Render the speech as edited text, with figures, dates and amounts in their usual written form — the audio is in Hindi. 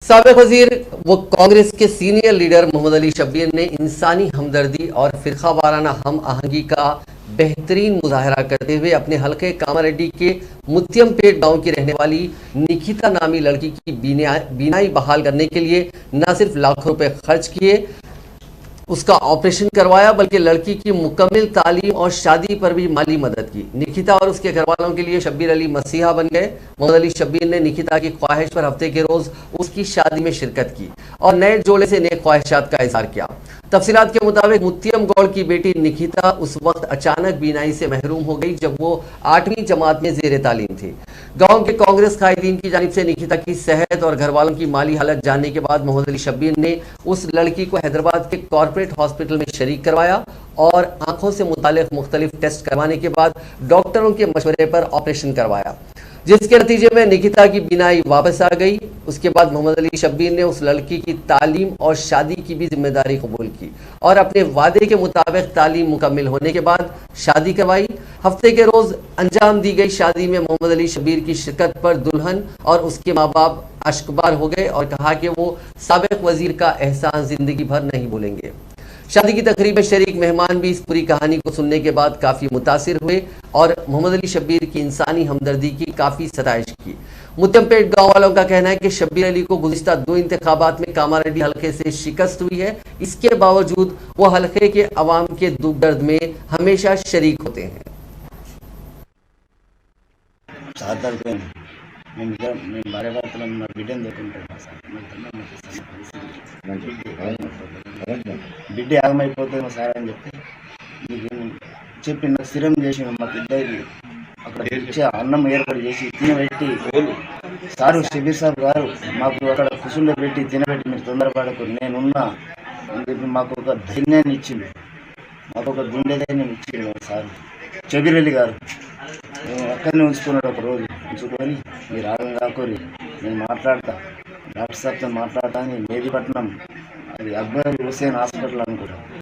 साबिक वजीर व कांग्रेस के सीनियर लीडर मोहम्मद अली शब्बीर ने इंसानी हमदर्दी और फिरका वाराना हम आहंगी का बेहतरीन मुजाहरा करते हुए अपने हल्के कामारेड्डी के मुत्यमपेट गांव की रहने वाली निकिता नामी लड़की की बीनाई बहाल करने के लिए न सिर्फ लाखों रुपए खर्च किए, उसका ऑपरेशन करवाया, बल्कि लड़की की मुकम्मल तालीम और शादी पर भी माली मदद की। निकिता और उसके घर वालों के लिए शब्बीर अली मसीहा बन गए। मोहम्मद अली शब्बीर ने निकिता की ख्वाहिश पर हफ्ते के रोज उसकी शादी में शिरकत की और नए जोड़े से नेक ख्वाहिशात का इजहार किया। तफसीलात के मुताबिक मुत्तियम गौड़ की बेटी निकिता उस वक्त अचानक बीनाई से महरूम हो गई जब वो 8वीं जमात में जेर तालीम थी। गांव के कांग्रेस कायदीन की जानिब से निकिता की सेहत और घर वालों की माली हालत जानने के बाद मोहम्मद अली शब्बीर ने उस लड़की को हैदराबाद के कॉर्पोरेट हॉस्पिटल में शरीक करवाया और आंखों से मुतालिक मुख्तलिफ टेस्ट करवाने के बाद डॉक्टरों के मशवरे पर ऑपरेशन करवाया, जिसके नतीजे में निकिता की बीनाई वापस आ गई। उसके बाद मोहम्मद अली शब्बीर ने उस लड़की की तालीम और शादी की भी जिम्मेदारी कबूल की और अपने वादे के मुताबिक तालीम मुकम्मल होने के बाद शादी करवाई। हफ्ते के रोज अंजाम दी गई शादी में मोहम्मद अली शब्बीर की शिरकत पर दुल्हन और उसके माँ बाप अश्कबार हो गए और कहा कि वो साबिक वजीर का एहसान जिंदगी भर नहीं भूलेंगे। शादी की तकरीब में शरीक मेहमान भी इस पूरी कहानी को सुनने के बाद काफ़ी मुतासिर हुए और मोहम्मद अली शब्बीर की इंसानी हमदर्दी की काफ़ी सताइश की। मुत्तमपेट गांव वालों का कहना है कि शब्बीर अली को गुज़िश्ता 2 इंतखाबात में कामारेड्डी हल्के से शिकस्त हुई है। इसके बावजूद वो हल्के के अवाम के दुख दर्द में हमेशा शरीक होते हैं। నేను భార్య భర్తలను నా బిడ్డను దొరుకుంటాను సార్. బిడ్డ ఆగమైపోతుంది సార్ అని చెప్పి మీకు చెప్పి నాకు స్థిరం చేసి మాకు ఇద్దరికి అక్కడ తెచ్చి అన్నం ఏర్పాటు చేసి తినబెట్టి సారు షబీర్ సాబ్ గారు మాకు అక్కడ కుసుల్లో పెట్టి తినబెట్టి మీరు తొందరపడకు నేనున్నా అని చెప్పి మాకు ఒక ధైర్యాన్ని ఇచ్చింది, మాకు ఒక గుండె ధైర్యం ఇచ్చింది సార్ షబీర్ అలీ గారు. అక్కడనే ఉంచుకున్నాడు, ఒక రోజు ఉంచుకొని మీరు ఆగం కాకూరి నేను మాట్లాడతా, డాక్టర్ సాబ్తో మాట్లాడతా అని మేదీపట్నం అది అక్బర్ హుసేన్ హాస్పిటల్ అనుకుంటా